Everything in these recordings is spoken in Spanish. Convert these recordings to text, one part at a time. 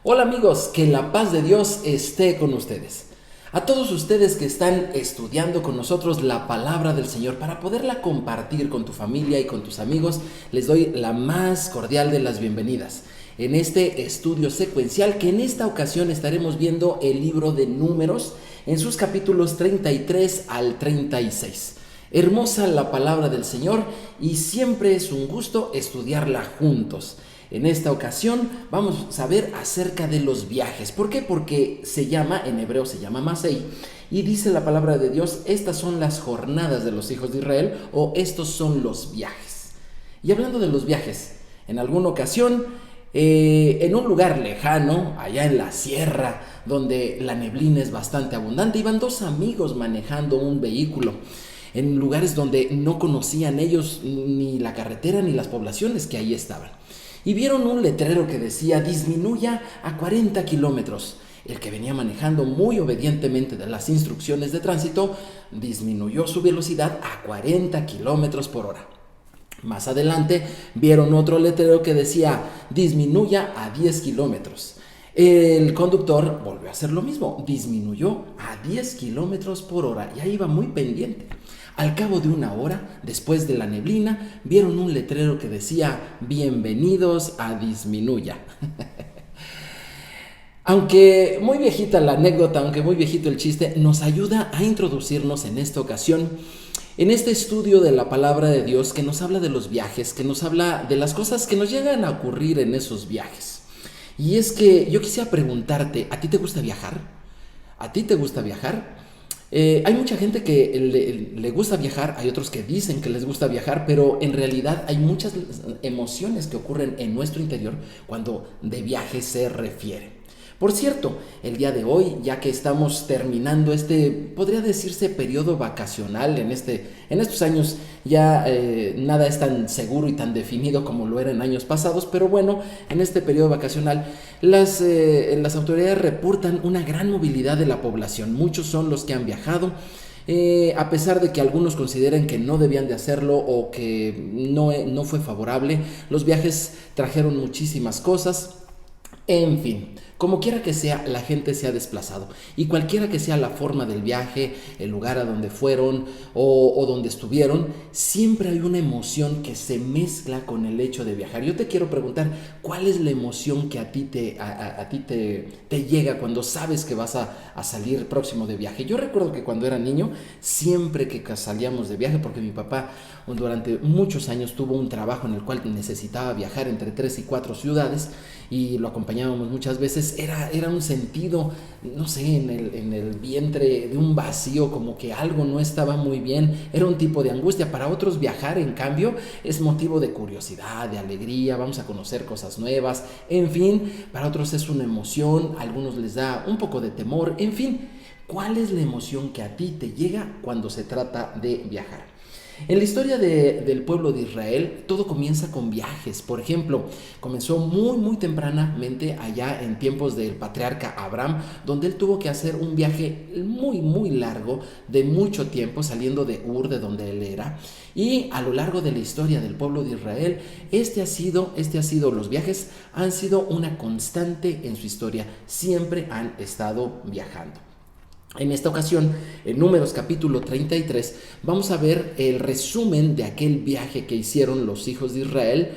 Hola amigos, que la paz de Dios esté con ustedes. A todos ustedes que están estudiando con nosotros la palabra del Señor para poderla compartir con tu familia y con tus amigos, les doy la más cordial de las bienvenidas en este estudio secuencial que en esta ocasión estaremos viendo el libro de Números en sus capítulos 33 al 36. Hermosa la palabra del Señor y siempre es un gusto estudiarla juntos. En esta ocasión vamos a ver acerca de los viajes. ¿Por qué? Porque en hebreo se llama Masei, y dice la palabra de Dios, estas son las jornadas de los hijos de Israel, o estos son los viajes. Y hablando de los viajes, en alguna ocasión, en un lugar lejano, allá en la sierra, donde la neblina es bastante abundante, iban dos amigos manejando un vehículo en lugares donde no conocían ellos ni la carretera ni las poblaciones que ahí estaban. Y vieron un letrero que decía disminuya a 40 kilómetros. El que venía manejando muy obedientemente de las instrucciones de tránsito disminuyó su velocidad a 40 kilómetros por hora. Más adelante vieron otro letrero que decía disminuya a 10 kilómetros. El conductor volvió a hacer lo mismo, disminuyó a 10 kilómetros por hora y ahí iba muy pendiente. Al cabo de una hora, después de la neblina, vieron un letrero que decía bienvenidos a Disminuya. Aunque muy viejita la anécdota, aunque muy viejito el chiste, nos ayuda a introducirnos en esta ocasión en este estudio de la palabra de Dios que nos habla de los viajes, que nos habla de las cosas que nos llegan a ocurrir en esos viajes. Y es que yo quisiera preguntarte, ¿a ti te gusta viajar? ¿A ti te gusta viajar? Hay mucha gente que le gusta viajar, hay otros que dicen que les gusta viajar, pero en realidad hay muchas emociones que ocurren en nuestro interior cuando de viaje se refiere. Por cierto, el día de hoy, ya que estamos terminando podría decirse periodo vacacional, en estos años ya nada es tan seguro y tan definido como lo era en años pasados, pero bueno, en este periodo vacacional las autoridades reportan una gran movilidad de la población. Muchos son los que han viajado. A pesar de que algunos consideren que no debían de hacerlo o que no fue favorable, los viajes trajeron muchísimas cosas. En fin, como quiera que sea, la gente se ha desplazado y cualquiera que sea la forma del viaje, el lugar a donde fueron o donde estuvieron, siempre hay una emoción que se mezcla con el hecho de viajar. Yo te quiero preguntar, ¿cuál es la emoción que a ti te llega cuando sabes que vas a salir próximo de viaje? Yo recuerdo que cuando era niño, siempre que salíamos de viaje, porque mi papá durante muchos años tuvo un trabajo en el cual necesitaba viajar entre 3 y 4 ciudades y lo acompañábamos muchas veces, era un sentido, no sé, en el vientre de un vacío, como que algo no estaba muy bien, era un tipo de angustia. Para otros viajar, en cambio, es motivo de curiosidad, de alegría, vamos a conocer cosas nuevas, en fin, para otros es una emoción, a algunos les da un poco de temor, en fin, ¿cuál es la emoción que a ti te llega cuando se trata de viajar? En la historia del pueblo de Israel, todo comienza con viajes. Por ejemplo, comenzó muy tempranamente allá en tiempos del patriarca Abraham, donde él tuvo que hacer un viaje muy largo, de mucho tiempo, saliendo de Ur, de donde él era. Y a lo largo de la historia del pueblo de Israel, los viajes han sido una constante en su historia. Siempre han estado viajando. En esta ocasión, en Números capítulo 33, vamos a ver el resumen de aquel viaje que hicieron los hijos de Israel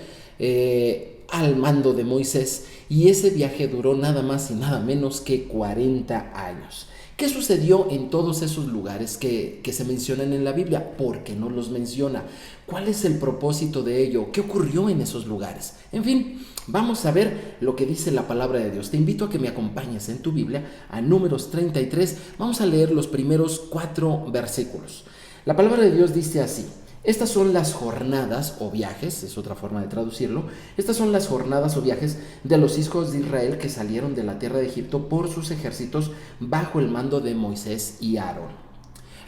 al mando de Moisés, y ese viaje duró nada más y nada menos que 40 años. ¿Qué sucedió en todos esos lugares que se mencionan en la Biblia? ¿Por qué no los menciona? ¿Cuál es el propósito de ello? ¿Qué ocurrió en esos lugares? En fin, vamos a ver lo que dice la palabra de Dios. Te invito a que me acompañes en tu Biblia a Números 33. Vamos a leer los primeros 4 versículos. La palabra de Dios dice así: estas son las jornadas o viajes, es otra forma de traducirlo. Estas son las jornadas o viajes de los hijos de Israel que salieron de la tierra de Egipto por sus ejércitos bajo el mando de Moisés y Aarón.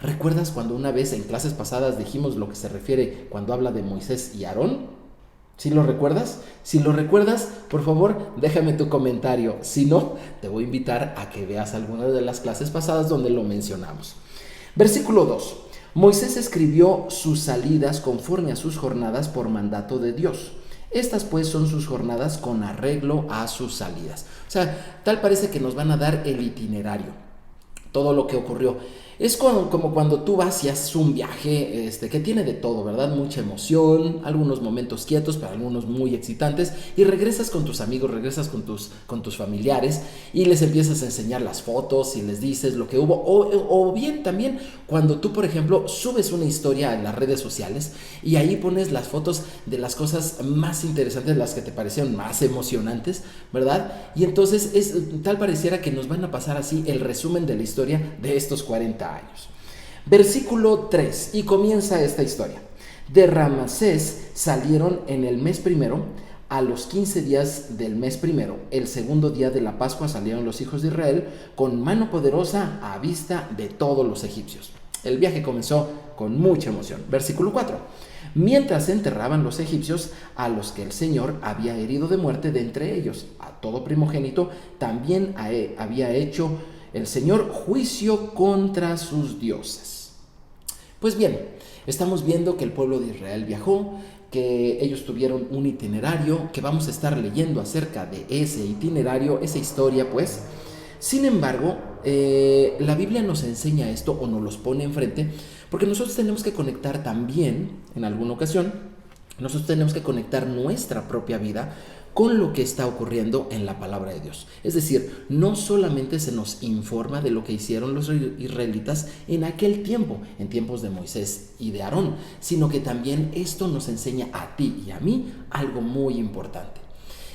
¿Recuerdas cuando una vez en clases pasadas dijimos lo que se refiere cuando habla de Moisés y Aarón? ¿Sí lo recuerdas? Si lo recuerdas, por favor, déjame tu comentario. Si no, te voy a invitar a que veas alguna de las clases pasadas donde lo mencionamos. Versículo 2. Moisés escribió sus salidas conforme a sus jornadas por mandato de Dios. Estas pues son sus jornadas con arreglo a sus salidas. O sea, tal parece que nos van a dar el itinerario, todo lo que ocurrió. Es como cuando tú vas y haces un viaje que tiene de todo, ¿verdad? Mucha emoción, algunos momentos quietos, pero algunos muy excitantes, y regresas con tus amigos, regresas con tus familiares y les empiezas a enseñar las fotos y les dices lo que hubo. O bien también cuando tú, por ejemplo, subes una historia en las redes sociales y ahí pones las fotos de las cosas más interesantes, las que te parecieron más emocionantes, ¿verdad? Y entonces tal pareciera que nos van a pasar así el resumen de la historia de estos 40 años. Versículo 3, y comienza esta historia. De Ramsés salieron en el mes primero, a los 15 días del mes primero, el segundo día de la Pascua, salieron los hijos de Israel con mano poderosa a vista de todos los egipcios. El viaje comenzó con mucha emoción. Versículo 4. Mientras enterraban los egipcios a los que el Señor había herido de muerte de entre ellos, a todo primogénito, también había hecho el Señor juicio contra sus dioses. Pues bien, estamos viendo que el pueblo de Israel viajó, que ellos tuvieron un itinerario, que vamos a estar leyendo acerca de ese itinerario, esa historia pues. Sin embargo, la Biblia nos enseña esto o nos los pone enfrente, porque nosotros tenemos que conectar también, en alguna ocasión, nosotros tenemos que conectar nuestra propia vida con lo que está ocurriendo en la palabra de Dios. Es decir, no solamente se nos informa de lo que hicieron los israelitas en aquel tiempo, en tiempos de Moisés y de Aarón, sino que también esto nos enseña a ti y a mí algo muy importante.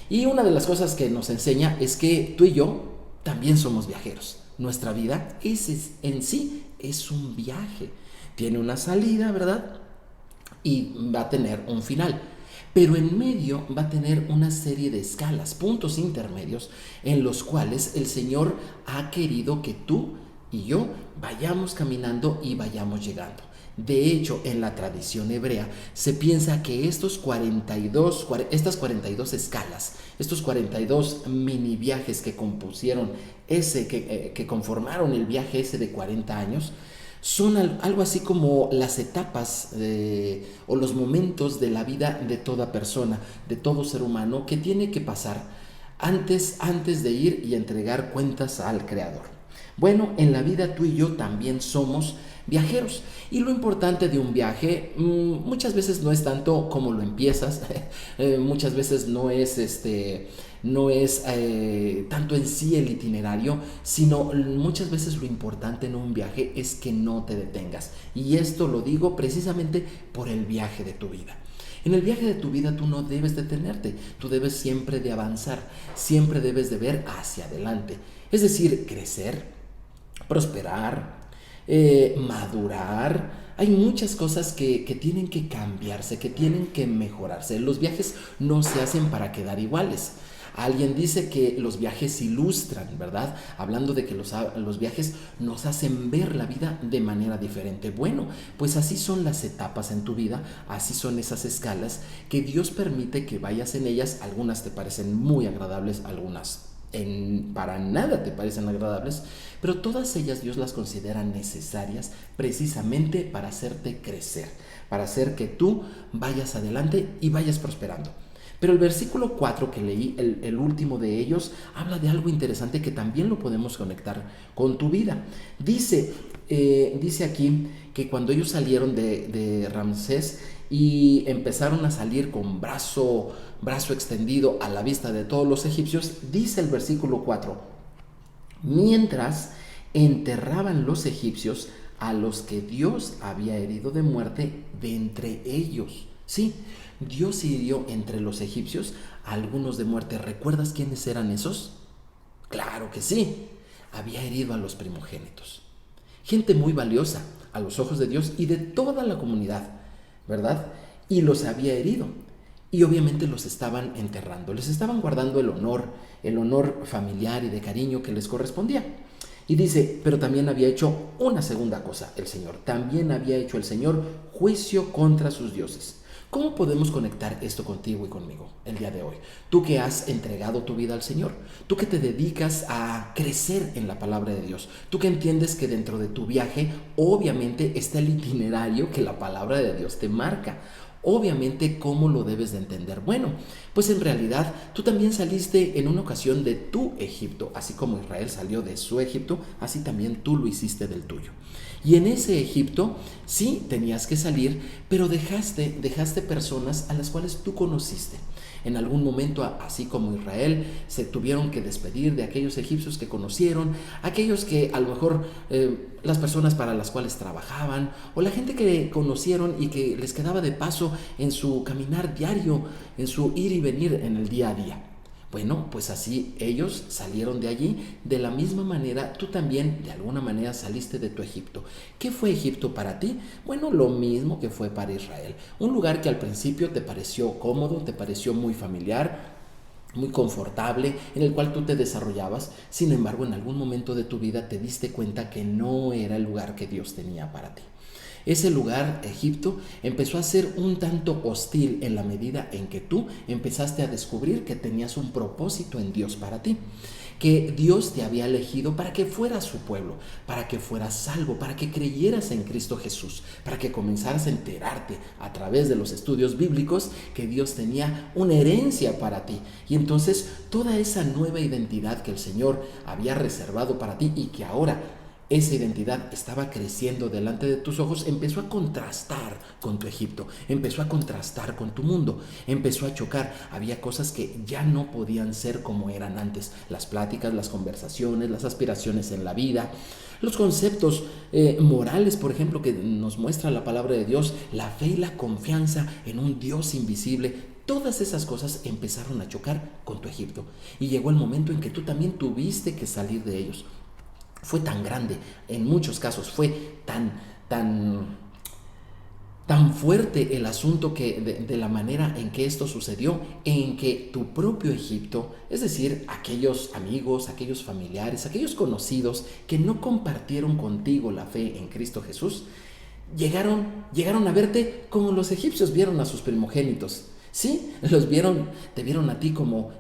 Y una de las cosas que nos enseña es que tú y yo también somos viajeros. Nuestra vida en sí es un viaje. Tiene una salida, ¿verdad? Y va a tener un final. Pero en medio va a tener una serie de escalas, puntos intermedios, en los cuales el Señor ha querido que tú y yo vayamos caminando y vayamos llegando. De hecho, en la tradición hebrea se piensa que estas 42 escalas, estos 42 mini viajes que compusieron que conformaron el viaje ese de 40 años, son algo así como las etapas o los momentos de la vida de toda persona, de todo ser humano, que tiene que pasar antes de ir y entregar cuentas al Creador. Bueno, en la vida tú y yo también somos viajeros, y lo importante de un viaje muchas veces no es tanto como lo empiezas, muchas veces no es tanto en sí el itinerario, sino muchas veces lo importante en un viaje es que no te detengas, y esto lo digo precisamente por el viaje de tu vida. En el viaje de tu vida tú no debes detenerte, tú debes siempre de avanzar, siempre debes de ver hacia adelante, es decir, crecer, prosperar, madurar. Hay muchas cosas que tienen que cambiarse, que tienen que mejorarse. Los viajes no se hacen para quedar iguales. Alguien dice que los viajes ilustran, ¿verdad? Hablando de que los viajes nos hacen ver la vida de manera diferente. Bueno, pues así son las etapas en tu vida, así son esas escalas que Dios permite que vayas en ellas. Algunas te parecen muy agradables, algunas para nada te parecen agradables, pero todas ellas Dios las considera necesarias precisamente para hacerte crecer, para hacer que tú vayas adelante y vayas prosperando. Pero el versículo 4 que leí, el último de ellos, habla de algo interesante que también lo podemos conectar con tu vida. Dice aquí que cuando ellos salieron de Ramsés y empezaron a salir con brazo extendido a la vista de todos los egipcios, dice el versículo 4, mientras enterraban los egipcios a los que Dios había herido de muerte de entre ellos. Sí, Dios hirió entre los egipcios a algunos de muerte. ¿Recuerdas quiénes eran esos? Claro que sí, había herido a los primogénitos. Gente muy valiosa a los ojos de Dios y de toda la comunidad, ¿verdad? Y los había herido. Y obviamente los estaban enterrando, les estaban guardando el honor familiar y de cariño que les correspondía. Y dice, pero también había hecho una segunda cosa el Señor. También había hecho el Señor juicio contra sus dioses. ¿Cómo podemos conectar esto contigo y conmigo el día de hoy? Tú que has entregado tu vida al Señor, tú que te dedicas a crecer en la palabra de Dios, tú que entiendes que dentro de tu viaje obviamente está el itinerario que la palabra de Dios te marca. Obviamente, ¿cómo lo debes de entender? Bueno, pues en realidad tú también saliste en una ocasión de tu Egipto, así como Israel salió de su Egipto, así también tú lo hiciste del tuyo. Y en ese Egipto sí tenías que salir, pero dejaste personas a las cuales tú conociste. En algún momento, así como Israel, se tuvieron que despedir de aquellos egipcios que conocieron, aquellos que a lo mejor las personas para las cuales trabajaban, o la gente que conocieron y que les quedaba de paso en su caminar diario, en su ir y venir en el día a día. Bueno, pues así ellos salieron de allí. De la misma manera, tú también de alguna manera saliste de tu Egipto. ¿Qué fue Egipto para ti? Bueno, lo mismo que fue para Israel. Un lugar que al principio te pareció cómodo, te pareció muy familiar, muy confortable, en el cual tú te desarrollabas. Sin embargo, en algún momento de tu vida te diste cuenta que no era el lugar que Dios tenía para ti. Ese lugar, Egipto, empezó a ser un tanto hostil en la medida en que tú empezaste a descubrir que tenías un propósito en Dios para ti, que Dios te había elegido para que fueras su pueblo, para que fueras salvo, para que creyeras en Cristo Jesús, para que comenzaras a enterarte a través de los estudios bíblicos que Dios tenía una herencia para ti. Y entonces toda esa nueva identidad que el Señor había reservado para ti y que ahora esa identidad estaba creciendo delante de tus ojos, empezó a contrastar con tu Egipto, empezó a contrastar con tu mundo, empezó a chocar. Había cosas que ya no podían ser como eran antes. Las pláticas, las conversaciones, las aspiraciones en la vida, los conceptos morales, por ejemplo, que nos muestra la palabra de Dios, la fe y la confianza en un Dios invisible. Todas esas cosas empezaron a chocar con tu Egipto. Y llegó el momento en que tú también tuviste que salir de ellos. Fue tan grande, en muchos casos fue tan fuerte el asunto que de la manera en que esto sucedió, en que tu propio Egipto, es decir, aquellos amigos, aquellos familiares, aquellos conocidos que no compartieron contigo la fe en Cristo Jesús, llegaron a verte como los egipcios vieron a sus primogénitos. Sí, te vieron a ti como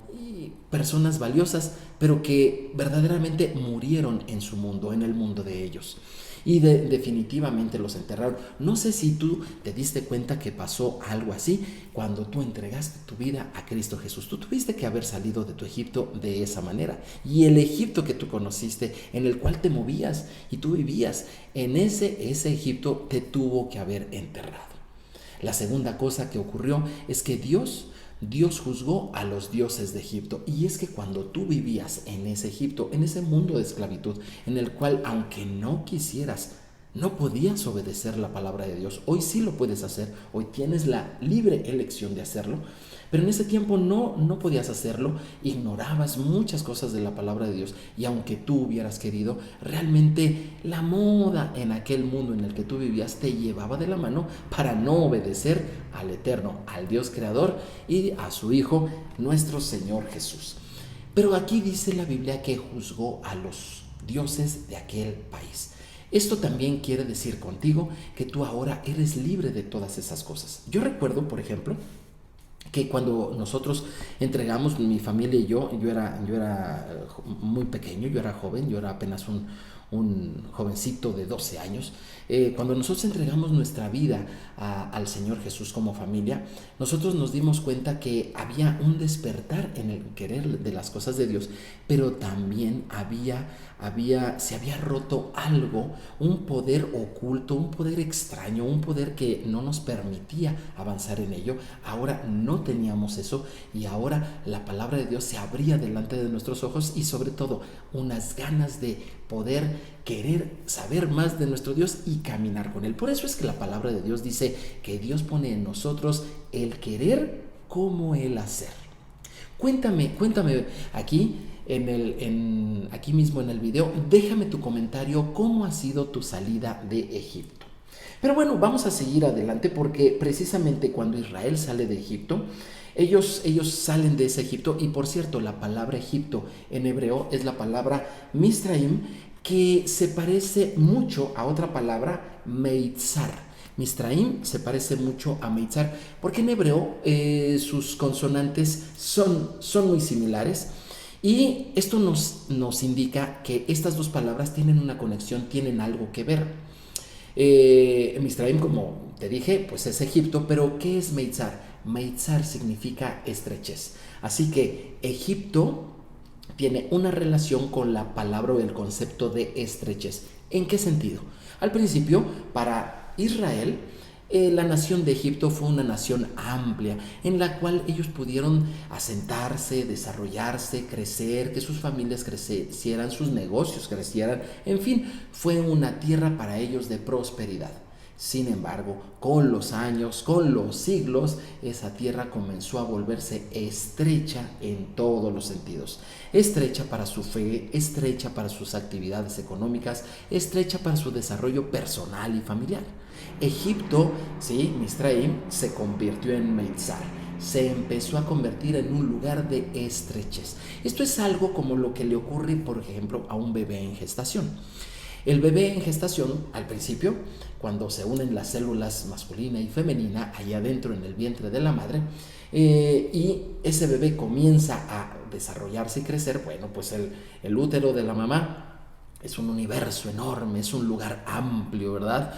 personas valiosas, pero que verdaderamente murieron en su mundo, en el mundo de ellos. Y definitivamente los enterraron. No sé si tú te diste cuenta que pasó algo así cuando tú entregaste tu vida a Cristo Jesús. Tú tuviste que haber salido de tu Egipto de esa manera. Y el Egipto que tú conociste, en el cual te movías y tú vivías, en ese Egipto te tuvo que haber enterrado. La segunda cosa que ocurrió es que Dios juzgó a los dioses de Egipto. Y es que cuando tú vivías en ese Egipto, en ese mundo de esclavitud, en el cual aunque no quisieras, no podías obedecer la palabra de Dios. Hoy sí lo puedes hacer, hoy tienes la libre elección de hacerlo, pero en ese tiempo no podías hacerlo, ignorabas muchas cosas de la palabra de Dios y aunque tú hubieras querido, realmente la moda en aquel mundo en el que tú vivías te llevaba de la mano para no obedecer al Eterno, al Dios Creador y a su Hijo, nuestro Señor Jesús. Pero aquí dice la Biblia que juzgó a los dioses de aquel país. Esto también quiere decir contigo que tú ahora eres libre de todas esas cosas. Yo recuerdo, por ejemplo, que cuando nosotros entregamos, mi familia y yo era muy pequeño, yo era joven, yo era apenas un jovencito de 12 años. Cuando nosotros entregamos nuestra vida al Señor Jesús como familia, nosotros nos dimos cuenta que había un despertar en el querer de las cosas de Dios, pero también se había roto algo, un poder oculto, un poder extraño, un poder que no nos permitía avanzar en ello. Ahora no teníamos eso y ahora la palabra de Dios se abría delante de nuestros ojos y sobre todo unas ganas de poder querer saber más de nuestro Dios y caminar con Él. Por eso es que la palabra de Dios dice que Dios pone en nosotros el querer como el hacer. Cuéntame aquí aquí mismo en el video, déjame tu comentario cómo ha sido tu salida de Egipto. Pero bueno, vamos a seguir adelante porque precisamente cuando Israel sale de Egipto, ellos salen de ese Egipto y por cierto, la palabra Egipto en hebreo es la palabra Misraim, que se parece mucho a otra palabra, Meitzar. Misraim se parece mucho a Meitzar porque en hebreo sus consonantes son muy similares y esto nos indica que estas dos palabras tienen una conexión, tienen algo que ver. Misraim, como te dije, pues es Egipto, pero ¿qué es Meitzar? Meitzar significa estrechez. Así que Egipto tiene una relación con la palabra o el concepto de estrechez. ¿En qué sentido? Al principio, para Israel, la nación de Egipto fue una nación amplia en la cual ellos pudieron asentarse, desarrollarse, crecer, que sus familias crecieran, sus negocios crecieran, en fin, fue una tierra para ellos de prosperidad. Sin embargo, con los años, con los siglos, esa tierra comenzó a volverse estrecha en todos los sentidos. Estrecha para su fe, estrecha para sus actividades económicas, estrecha para su desarrollo personal y familiar. Egipto, sí, Misraim, se convirtió en Meitzar. Se empezó a convertir en un lugar de estrechez. Esto es algo como lo que le ocurre, por ejemplo, a un bebé en gestación. El bebé en gestación, al principio, cuando se unen las células masculina y femenina, allá adentro en el vientre de la madre, y ese bebé comienza a desarrollarse y crecer, bueno, pues el útero de la mamá es un universo enorme, es un lugar amplio, ¿verdad?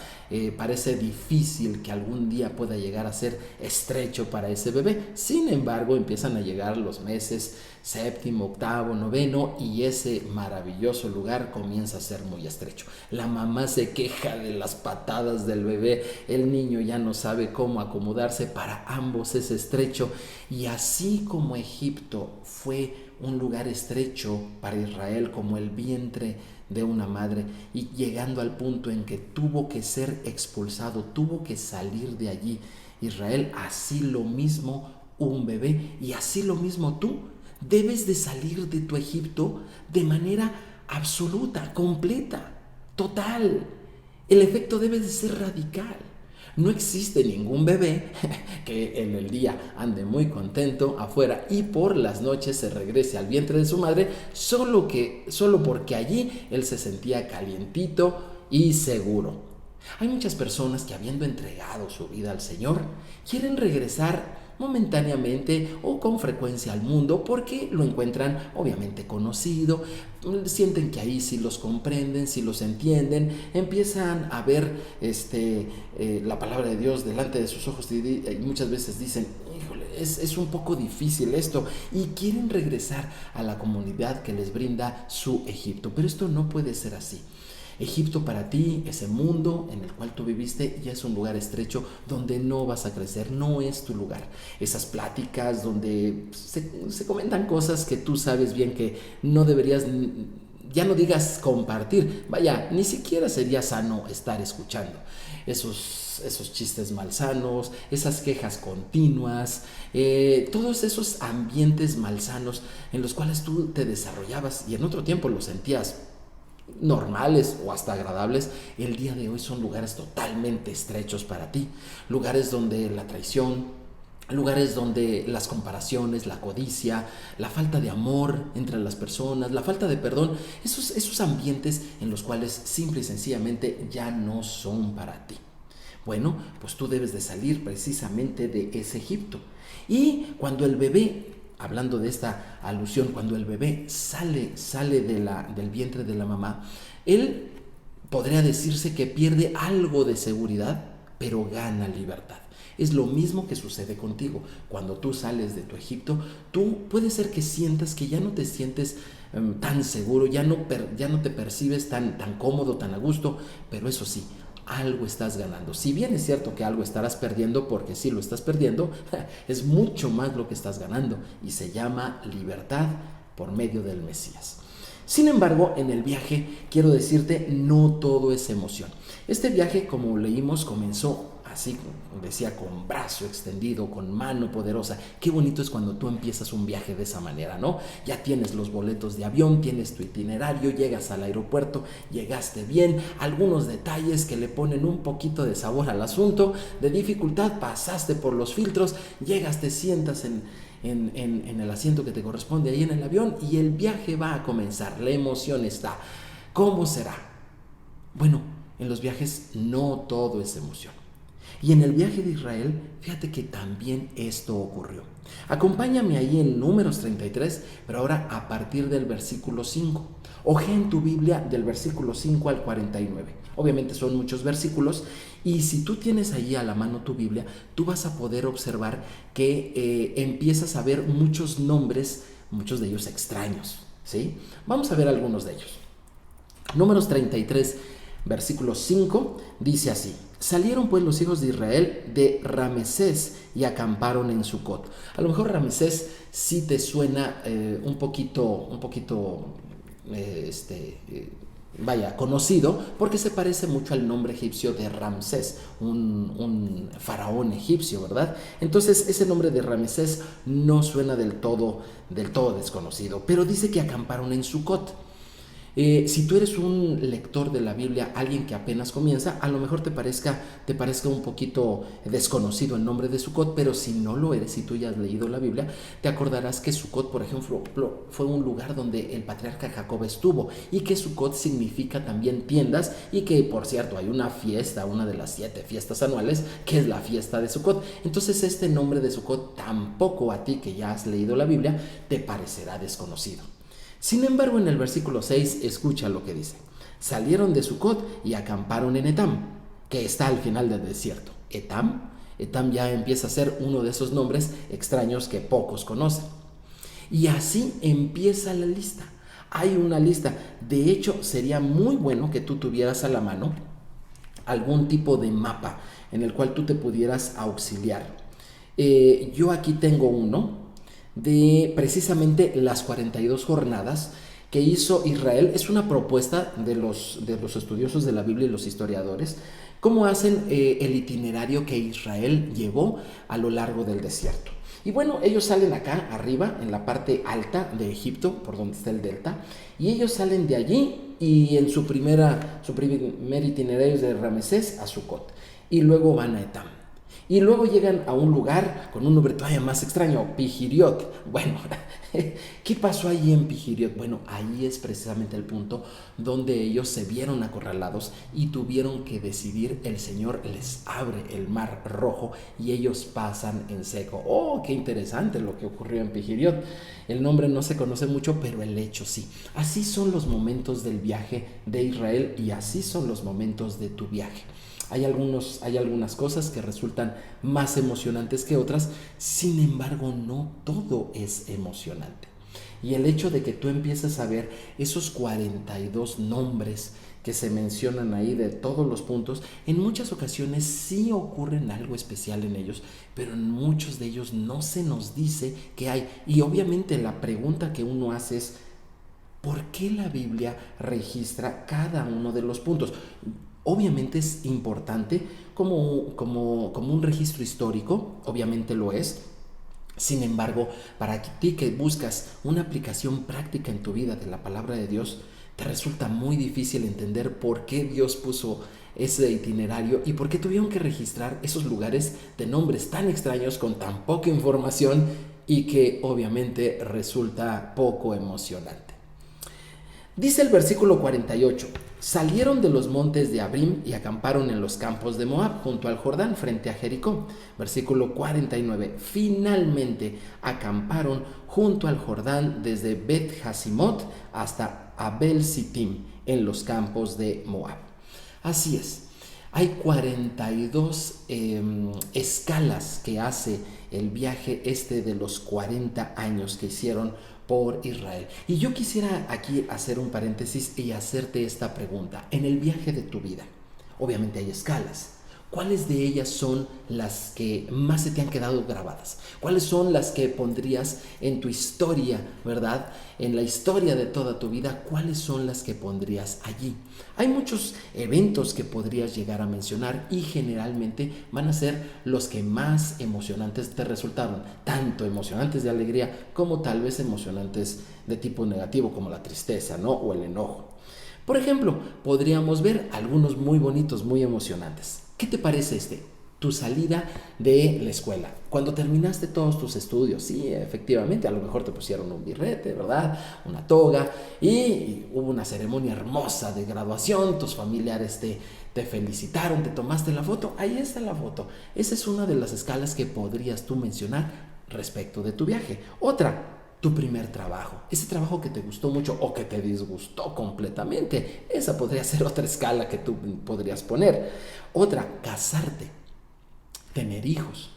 Parece difícil que algún día pueda llegar a ser estrecho para ese bebé. Sin embargo, empiezan a llegar los meses séptimo, octavo, noveno y ese maravilloso lugar comienza a ser muy estrecho. La mamá se queja de las patadas del bebé, el niño ya no sabe cómo acomodarse, para ambos es estrecho. Y así como Egipto fue un lugar estrecho para Israel, como el vientre de una madre, y llegando al punto en que tuvo que ser expulsado, tuvo que salir de allí Israel, así lo mismo un bebé, y así lo mismo tú debes de salir de tu Egipto de manera absoluta, completa, total. El efecto debe de ser radical. No existe ningún bebé que en el día ande muy contento afuera y por las noches se regrese al vientre de su madre solo porque allí él se sentía calientito y seguro. Hay muchas personas que, habiendo entregado su vida al Señor, quieren regresar momentáneamente o con frecuencia al mundo porque lo encuentran obviamente conocido, sienten que ahí sí los comprenden, sí los entienden, empiezan a ver la palabra de Dios delante de sus ojos y muchas veces dicen, híjole, es un poco difícil esto, y quieren regresar a la comunidad que les brinda su Egipto, pero esto no puede ser así. Egipto para ti, ese mundo en el cual tú viviste, ya es un lugar estrecho donde no vas a crecer, no es tu lugar. Esas pláticas donde se comentan cosas que tú sabes bien que no deberías, ya no digas compartir, vaya, ni siquiera sería sano estar escuchando. Esos chistes malsanos, esas quejas continuas, todos esos ambientes malsanos en los cuales tú te desarrollabas y en otro tiempo los sentías normales o hasta agradables, el día de hoy son lugares totalmente estrechos para ti, lugares donde la traición, lugares donde las comparaciones, la codicia, la falta de amor entre las personas, la falta de perdón, esos ambientes en los cuales simple y sencillamente ya no son para ti. Bueno, pues tú debes de salir precisamente de ese Egipto. Y cuando el bebé, hablando de esta alusión, cuando el bebé sale del vientre de la mamá, él podría decirse que pierde algo de seguridad, pero gana libertad. Es lo mismo que sucede contigo. Cuando tú sales de tu Egipto, tú puede ser que sientas que ya no te sientes tan seguro, ya no te percibes tan cómodo, tan a gusto, pero eso sí, algo estás ganando. Si bien es cierto que algo estarás perdiendo, porque sí lo estás perdiendo, es mucho más lo que estás ganando y se llama libertad por medio del Mesías. Sin embargo, en el viaje, quiero decirte, no todo es emoción. Este viaje, como leímos, comenzó así, decía, con brazo extendido, con mano poderosa. Qué bonito es cuando tú empiezas un viaje de esa manera, ¿no? Ya tienes los boletos de avión, tienes tu itinerario, llegas al aeropuerto, llegaste bien, algunos detalles que le ponen un poquito de sabor al asunto, de dificultad, pasaste por los filtros, llegas, te sientas en el asiento que te corresponde ahí en el avión y el viaje va a comenzar, la emoción está. ¿Cómo será? Bueno, en los viajes no todo es emoción. Y en el viaje de Israel, fíjate que también esto ocurrió. Acompáñame ahí en Números 33, pero ahora a partir del versículo 5. Ojea en tu Biblia del versículo 5 al 49. Obviamente son muchos versículos y si tú tienes ahí a la mano tu Biblia, tú vas a poder observar que empiezas a ver muchos nombres, muchos de ellos extraños, ¿sí? Vamos a ver algunos de ellos. Números 33, versículo 5, dice así: salieron pues los hijos de Israel de Ramesés y acamparon en Sucot. A lo mejor Ramesés sí te suena un poquito conocido, porque se parece mucho al nombre egipcio de Ramsés, un faraón egipcio, ¿verdad? Entonces ese nombre de Ramsés no suena del todo desconocido, pero dice que acamparon en Sucot. Si tú eres un lector de la Biblia, alguien que apenas comienza, a lo mejor te parezca un poquito desconocido el nombre de Sucot, pero si no lo eres, si tú ya has leído la Biblia, te acordarás que Sucot, por ejemplo, fue un lugar donde el patriarca Jacob estuvo, y que Sucot significa también tiendas, y que, por cierto, hay una fiesta, una de las 7 fiestas anuales, que es la fiesta de Sucot. Entonces este nombre de Sucot tampoco a ti, que ya has leído la Biblia, te parecerá desconocido. Sin embargo, en el versículo 6, escucha lo que dice: salieron de Sucot y acamparon en Etam, que está al final del desierto. Etam ya empieza a ser uno de esos nombres extraños que pocos conocen. Y así empieza la lista. Hay una lista. De hecho, sería muy bueno que tú tuvieras a la mano algún tipo de mapa en el cual tú te pudieras auxiliar. Yo aquí tengo uno de precisamente las 42 jornadas que hizo Israel. Es una propuesta de los estudiosos de la Biblia y los historiadores, cómo hacen el itinerario que Israel llevó a lo largo del desierto. Y bueno, ellos salen acá arriba, en la parte alta de Egipto, por donde está el delta, y ellos salen de allí y en su primer itinerario es de Ramesés a Sucot, y luego van a Etam. Y luego llegan a un lugar con un nombre todavía más extraño, Pihiriot. Bueno, ¿qué pasó ahí en Pihiriot? Bueno, ahí es precisamente el punto donde ellos se vieron acorralados y tuvieron que decidir. El Señor les abre el mar rojo y ellos pasan en seco. ¡Oh, qué interesante lo que ocurrió en Pihiriot! El nombre no se conoce mucho, pero el hecho sí. Así son los momentos del viaje de Israel y así son los momentos de tu viaje. Hay algunas cosas que resultan más emocionantes que otras, sin embargo, no todo es emocionante. Y el hecho de que tú empieces a ver esos 42 nombres que se mencionan ahí de todos los puntos, en muchas ocasiones sí ocurren algo especial en ellos, pero en muchos de ellos no se nos dice qué hay. Y obviamente la pregunta que uno hace es: ¿por qué la Biblia registra cada uno de los puntos? Obviamente es importante como un registro histórico, obviamente lo es. Sin embargo, para ti que buscas una aplicación práctica en tu vida de la palabra de Dios, te resulta muy difícil entender por qué Dios puso ese itinerario y por qué tuvieron que registrar esos lugares de nombres tan extraños con tan poca información y que obviamente resulta poco emocionante. Dice el versículo 48: salieron de los montes de Abrim y acamparon en los campos de Moab, junto al Jordán, frente a Jericó. Versículo 49: finalmente acamparon junto al Jordán desde Bet Hasimot hasta Abel Sittim, en los campos de Moab. Así es. Hay 42 escalas que hace el viaje de los 40 años que hicieron por Israel. Y yo quisiera aquí hacer un paréntesis y hacerte esta pregunta. En el viaje de tu vida, obviamente hay escalas. ¿Cuáles de ellas son las que más se te han quedado grabadas? ¿Cuáles son las que pondrías en tu historia, verdad? En la historia de toda tu vida, ¿cuáles son las que pondrías allí? Hay muchos eventos que podrías llegar a mencionar y generalmente van a ser los que más emocionantes te resultaron, tanto emocionantes de alegría como tal vez emocionantes de tipo negativo, como la tristeza, ¿no? O el enojo. Por ejemplo, podríamos ver algunos muy bonitos, muy emocionantes. ¿Qué te parece este? tu salida de la escuela, cuando terminaste todos tus estudios. Sí, efectivamente, a lo mejor te pusieron un birrete, ¿verdad? Una toga, y hubo una ceremonia hermosa de graduación, tus familiares te felicitaron, te tomaste la foto, ahí está la foto. Esa es una de las escalas que podrías tú mencionar respecto de tu viaje. Otra, tu primer trabajo, ese trabajo que te gustó mucho o que te disgustó completamente, esa podría ser otra escala que tú podrías poner. Otra, casarte, tener hijos,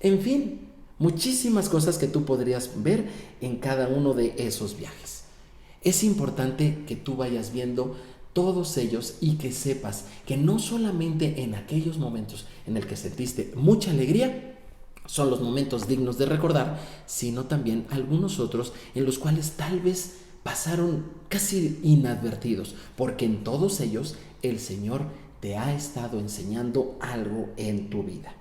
en fin, muchísimas cosas que tú podrías ver en cada uno de esos viajes. Es importante que tú vayas viendo todos ellos y que sepas que no solamente en aquellos momentos en el que sentiste mucha alegría son los momentos dignos de recordar, sino también algunos otros en los cuales tal vez pasaron casi inadvertidos, porque en todos ellos el Señor te ha estado enseñando algo en tu vida.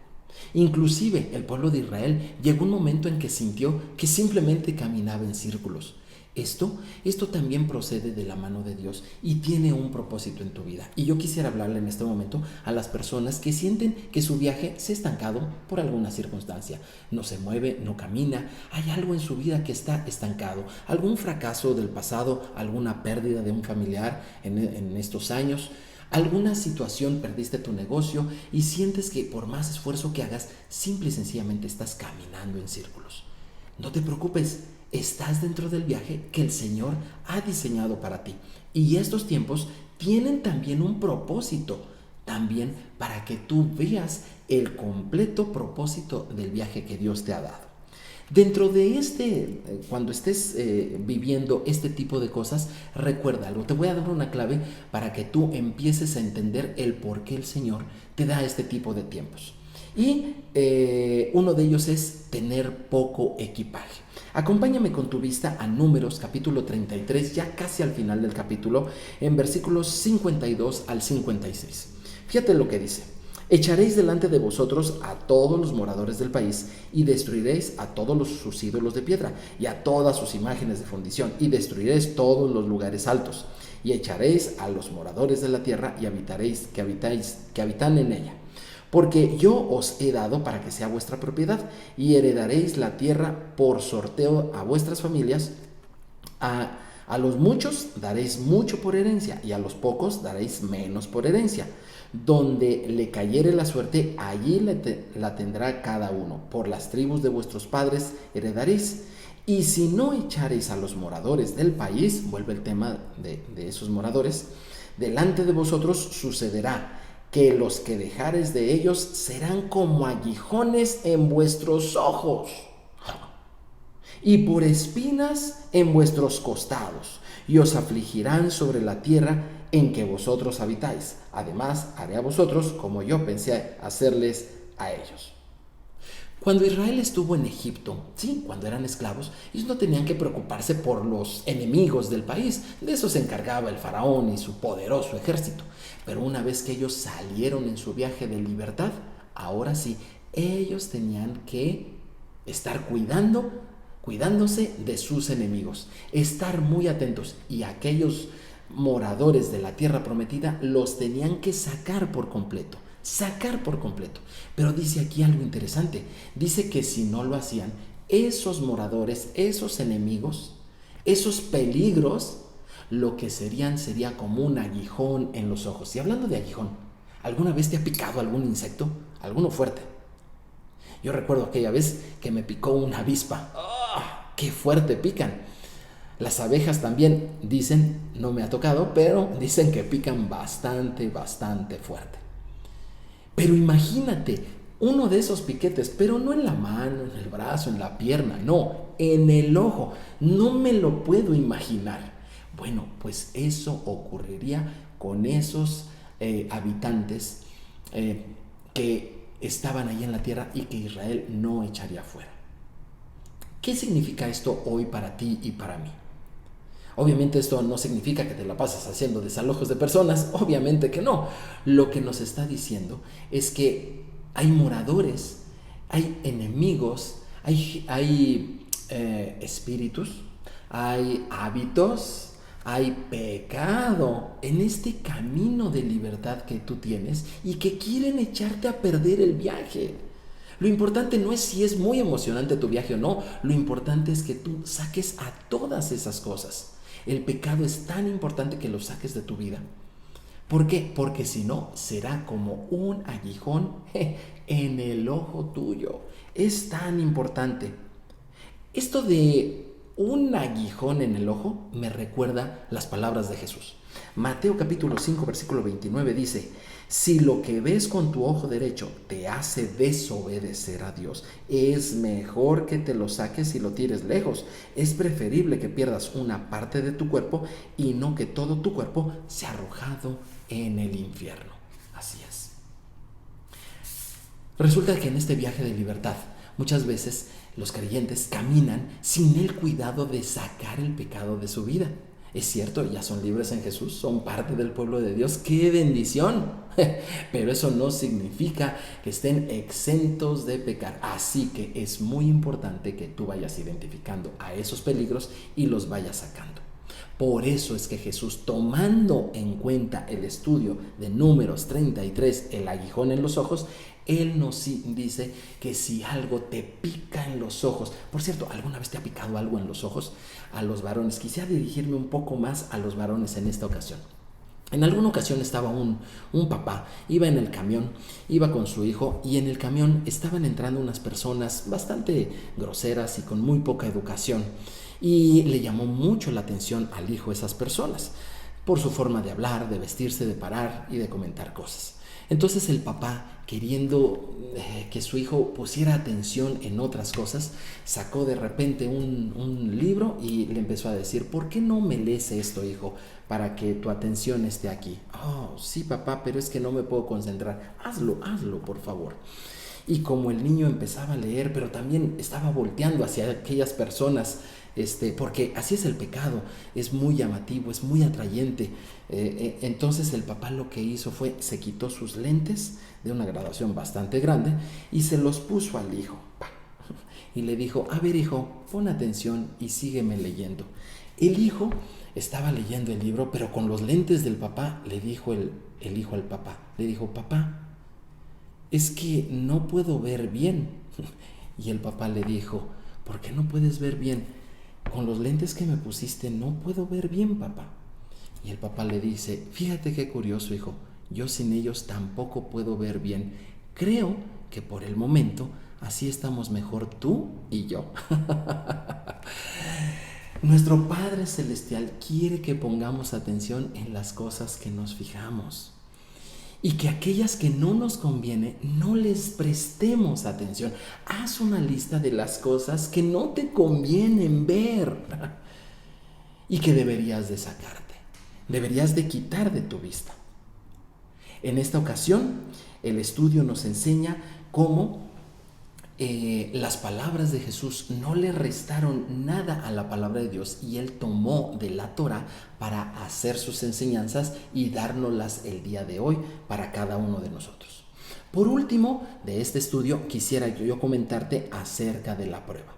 Inclusive el pueblo de Israel llegó un momento en que sintió que simplemente caminaba en círculos. Esto también procede de la mano de Dios y tiene un propósito en tu vida. Y yo quisiera hablarle en este momento a las personas que sienten que su viaje se ha estancado por alguna circunstancia. No se mueve, no camina, hay algo en su vida que está estancado, algún fracaso del pasado, alguna pérdida de un familiar en estos años. Alguna situación, perdiste tu negocio y sientes que por más esfuerzo que hagas, simple y sencillamente estás caminando en círculos. No te preocupes, estás dentro del viaje que el Señor ha diseñado para ti. Y estos tiempos tienen también un propósito, también para que tú veas el completo propósito del viaje que Dios te ha dado. Dentro de cuando estés viviendo este tipo de cosas, recuerda algo. Te voy a dar una clave para que tú empieces a entender el por qué el Señor te da este tipo de tiempos. Y uno de ellos es tener poco equipaje. Acompáñame con tu vista a Números capítulo 33, ya casi al final del capítulo, en versículos 52 al 56. Fíjate lo que dice. Echaréis delante de vosotros a todos los moradores del país y destruiréis a todos sus ídolos de piedra y a todas sus imágenes de fundición y destruiréis todos los lugares altos y echaréis a los moradores de la tierra y que habitan en ella. Porque yo os he dado para que sea vuestra propiedad y heredaréis la tierra por sorteo a vuestras familias. A los muchos daréis mucho por herencia y a los pocos daréis menos por herencia. Donde le cayere la suerte, allí la tendrá cada uno. Por las tribus de vuestros padres heredaréis. Y si no echareis a los moradores del país, vuelve el tema de esos moradores, delante de vosotros sucederá que los que dejares de ellos serán como aguijones en vuestros ojos y por espinas en vuestros costados, y os afligirán sobre la tierra en que vosotros habitáis. Además, haré a vosotros como yo pensé hacerles a ellos. Cuando Israel estuvo en Egipto, sí, cuando eran esclavos, ellos no tenían que preocuparse por los enemigos del país. De eso se encargaba el faraón y su poderoso ejército. Pero una vez que ellos salieron en su viaje de libertad, ahora sí, ellos tenían que estar cuidándose de sus enemigos, estar muy atentos, y aquellos moradores de la tierra prometida los tenían que sacar por completo. Pero dice aquí algo interesante. Dice que si no lo hacían, esos moradores, esos enemigos, esos peligros, lo que sería como un aguijón en los ojos. Y hablando de aguijón, ¿alguna vez te ha picado algún insecto? Alguno fuerte. Yo recuerdo aquella vez que me picó una avispa. ¡Oh, qué fuerte pican! Las abejas también dicen, no me ha tocado, pero dicen que pican bastante fuerte. Pero imagínate uno de esos piquetes, pero no en la mano, en el brazo, en la pierna, no, en el ojo. No me lo puedo imaginar. Bueno, pues eso ocurriría con esos habitantes que estaban ahí en la tierra y que Israel no echaría fuera. ¿Qué significa esto hoy para ti y para mí? Obviamente esto no significa que te la pases haciendo desalojos de personas, obviamente que no. Lo que nos está diciendo es que hay moradores, hay enemigos, hay espíritus, hay hábitos, Hay pecado en este camino de libertad que tú tienes y que quieren echarte a perder el viaje. Lo importante no es si es muy emocionante tu viaje o no, lo importante es que tú saques a todas esas cosas. El pecado es tan importante que lo saques de tu vida. ¿Por qué? Porque si no, será como un aguijón en el ojo tuyo. Es tan importante. Esto de un aguijón en el ojo me recuerda las palabras de Jesús. Mateo capítulo 5 versículo 29 dice: si lo que ves con tu ojo derecho te hace desobedecer a Dios, es mejor que te lo saques y lo tires lejos. Es preferible que pierdas una parte de tu cuerpo y no que todo tu cuerpo sea arrojado en el infierno. Así es. Resulta que en este viaje de libertad, muchas veces los creyentes caminan sin el cuidado de sacar el pecado de su vida. Es cierto, ya son libres en Jesús, son parte del pueblo de Dios. ¡Qué bendición! Pero eso no significa que estén exentos de pecar. Así que es muy importante que tú vayas identificando a esos peligros y los vayas sacando. Por eso es que Jesús, tomando en cuenta el estudio de Números 33, el aguijón en los ojos, Él nos dice que si algo te pica en los ojos, por cierto, ¿alguna vez te ha picado algo en los ojos? A los varones, quisiera dirigirme un poco más a los varones en esta ocasión. En alguna ocasión estaba un papá, iba en el camión, iba con su hijo y en el camión estaban entrando unas personas bastante groseras y con muy poca educación. Y le llamó mucho la atención al hijo esas personas, por su forma de hablar, de vestirse, de parar y de comentar cosas. Entonces el papá, queriendo que su hijo pusiera atención en otras cosas, sacó de repente un libro y le empezó a decir: ¿por qué no me lees esto, hijo, para que tu atención esté aquí? Oh, sí, papá, pero es que no me puedo concentrar. Hazlo, por favor. Y como el niño empezaba a leer, pero también estaba volteando hacia aquellas personas, porque así es el pecado, es muy llamativo, es muy atrayente. Entonces el papá lo que hizo fue, se quitó sus lentes de una graduación bastante grande y se los puso al hijo. Y le dijo: a ver, hijo, pon atención y sígueme leyendo. El hijo estaba leyendo el libro, pero con los lentes del papá. Le dijo el hijo al papá, le dijo: papá, es que no puedo ver bien. Y el papá le dijo: ¿por qué no puedes ver bien? Con los lentes que me pusiste no puedo ver bien, papá. Y el papá le dice: fíjate qué curioso, hijo, yo sin ellos tampoco puedo ver bien. Creo que por el momento así estamos mejor tú y yo. Nuestro Padre Celestial quiere que pongamos atención en las cosas que nos fijamos y que aquellas que no nos conviene no les prestemos atención. Haz una lista de las cosas que no te convienen ver y que deberías de sacarte, deberías de quitar de tu vista. En esta ocasión, el estudio nos enseña cómo las palabras de Jesús no le restaron nada a la palabra de Dios y Él tomó de la Torá para hacer sus enseñanzas y dárnoslas el día de hoy para cada uno de nosotros. Por último, de este estudio quisiera yo comentarte acerca de la prueba.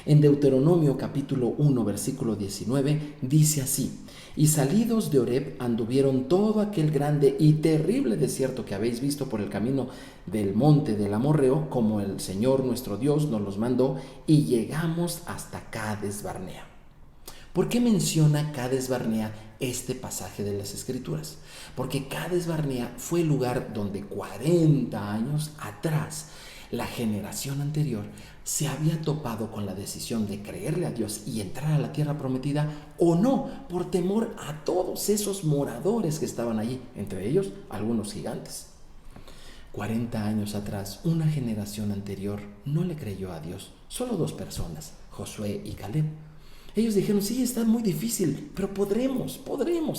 En Deuteronomio capítulo 1 versículo 19 dice así: y salidos de Horeb anduvieron todo aquel grande y terrible desierto que habéis visto por el camino del monte del Amorreo, como el Señor nuestro Dios nos los mandó, y llegamos hasta Cades Barnea. ¿Por qué menciona Cades Barnea este pasaje de las Escrituras? Porque Cades Barnea fue el lugar donde 40 años atrás la generación anterior se había topado con la decisión de creerle a Dios y entrar a la tierra prometida o no, por temor a todos esos moradores que estaban allí, entre ellos algunos gigantes. 40 años atrás, una generación anterior no le creyó a Dios, solo 2 personas, Josué y Caleb. Ellos dijeron: sí, está muy difícil, pero podremos,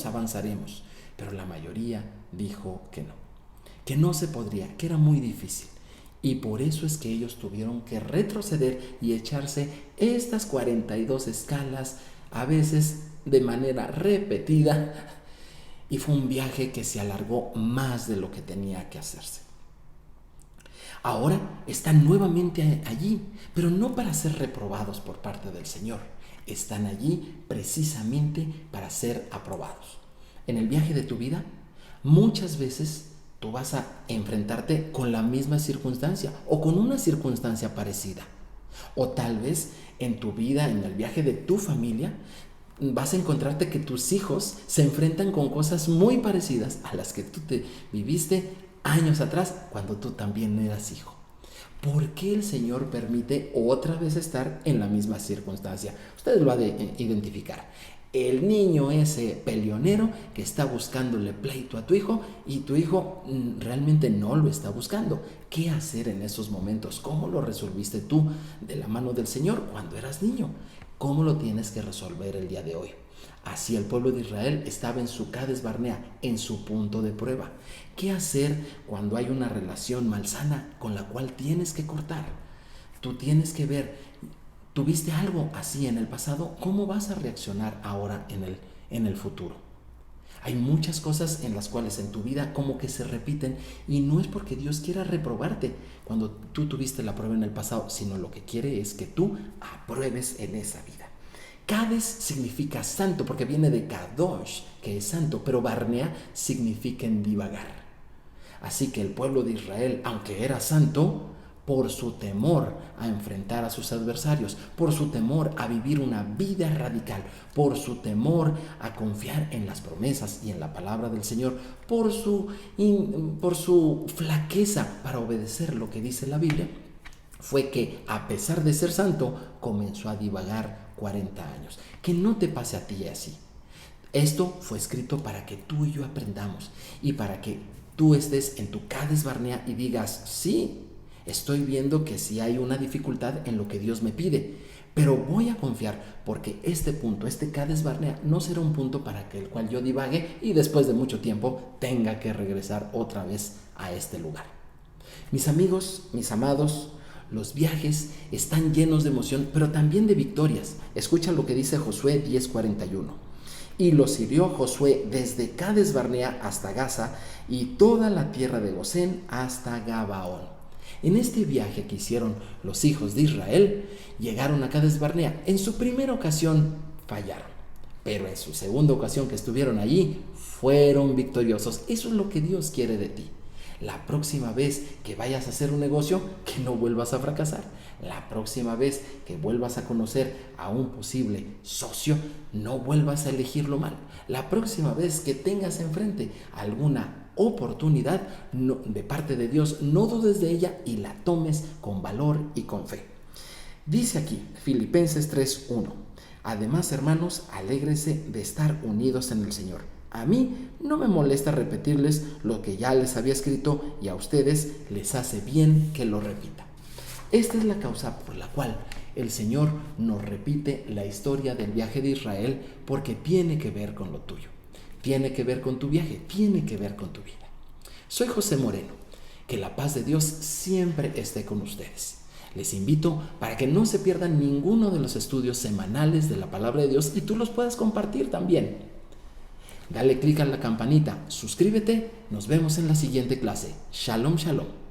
avanzaremos. Pero la mayoría dijo que no se podría, que era muy difícil. Y por eso es que ellos tuvieron que retroceder y echarse estas 42 escalas, a veces de manera repetida, y fue un viaje que se alargó más de lo que tenía que hacerse. Ahora están nuevamente allí, pero no para ser reprobados por parte del Señor. Están allí precisamente para ser aprobados. En el viaje de tu vida, muchas veces tú vas a enfrentarte con la misma circunstancia o con una circunstancia parecida. O tal vez en tu vida, en el viaje de tu familia, vas a encontrarte que tus hijos se enfrentan con cosas muy parecidas a las que tú te viviste años atrás cuando tú también eras hijo. ¿Por qué el Señor permite otra vez estar en la misma circunstancia? Ustedes lo han de identificar. El niño ese peleonero que está buscándole pleito a tu hijo y tu hijo realmente no lo está buscando. ¿Qué hacer en esos momentos? ¿Cómo lo resolviste tú de la mano del Señor cuando eras niño? ¿Cómo lo tienes que resolver el día de hoy? Así el pueblo de Israel estaba en su Cades Barnea, en su punto de prueba. ¿Qué hacer cuando hay una relación malsana con la cual tienes que cortar? Tú tienes que ver, ¿tuviste algo así en el pasado? ¿Cómo vas a reaccionar ahora en el futuro? Hay muchas cosas en las cuales en tu vida como que se repiten y no es porque Dios quiera reprobarte cuando tú tuviste la prueba en el pasado, sino lo que quiere es que tú apruebes en esa vida. Cades significa santo porque viene de Kadosh, que es santo, pero Barnea significa en divagar. Así que el pueblo de Israel, aunque era santo, por su temor a enfrentar a sus adversarios, por su temor a vivir una vida radical, por su temor a confiar en las promesas y en la palabra del Señor, por su flaqueza para obedecer lo que dice la Biblia, fue que a pesar de ser santo, comenzó a divagar 40 años. Que no te pase a ti así. Esto fue escrito para que tú y yo aprendamos y para que tú estés en tu Cades Barnea y digas, sí, estoy viendo que sí hay una dificultad en lo que Dios me pide, pero voy a confiar porque este punto, este Cades Barnea, no será un punto para el cual yo divague y después de mucho tiempo tenga que regresar otra vez a este lugar. Mis amigos, mis amados, los viajes están llenos de emoción, pero también de victorias. Escucha lo que dice Josué 10:41. Y los hirió Josué desde Cades Barnea hasta Gaza y toda la tierra de Gosén hasta Gabaón. En este viaje que hicieron los hijos de Israel, llegaron a Cades Barnea. En su primera ocasión fallaron, pero en su segunda ocasión que estuvieron allí, fueron victoriosos. Eso es lo que Dios quiere de ti. La próxima vez que vayas a hacer un negocio, que no vuelvas a fracasar. La próxima vez que vuelvas a conocer a un posible socio, no vuelvas a elegirlo mal. La próxima vez que tengas enfrente alguna oportunidad de parte de Dios, no dudes de ella y la tomes con valor y con fe. Dice aquí, Filipenses 3:1. Además, hermanos, alégrese de estar unidos en el Señor. A mí no me molesta repetirles lo que ya les había escrito y a ustedes les hace bien que lo repita. Esta es la causa por la cual el Señor nos repite la historia del viaje de Israel, porque tiene que ver con lo tuyo, tiene que ver con tu viaje, tiene que ver con tu vida. Soy José Moreno. Que la paz de Dios siempre esté con ustedes. Les invito para que no se pierdan ninguno de los estudios semanales de la Palabra de Dios y tú los puedas compartir también. Dale clic a la campanita, suscríbete, nos vemos en la siguiente clase. Shalom, shalom.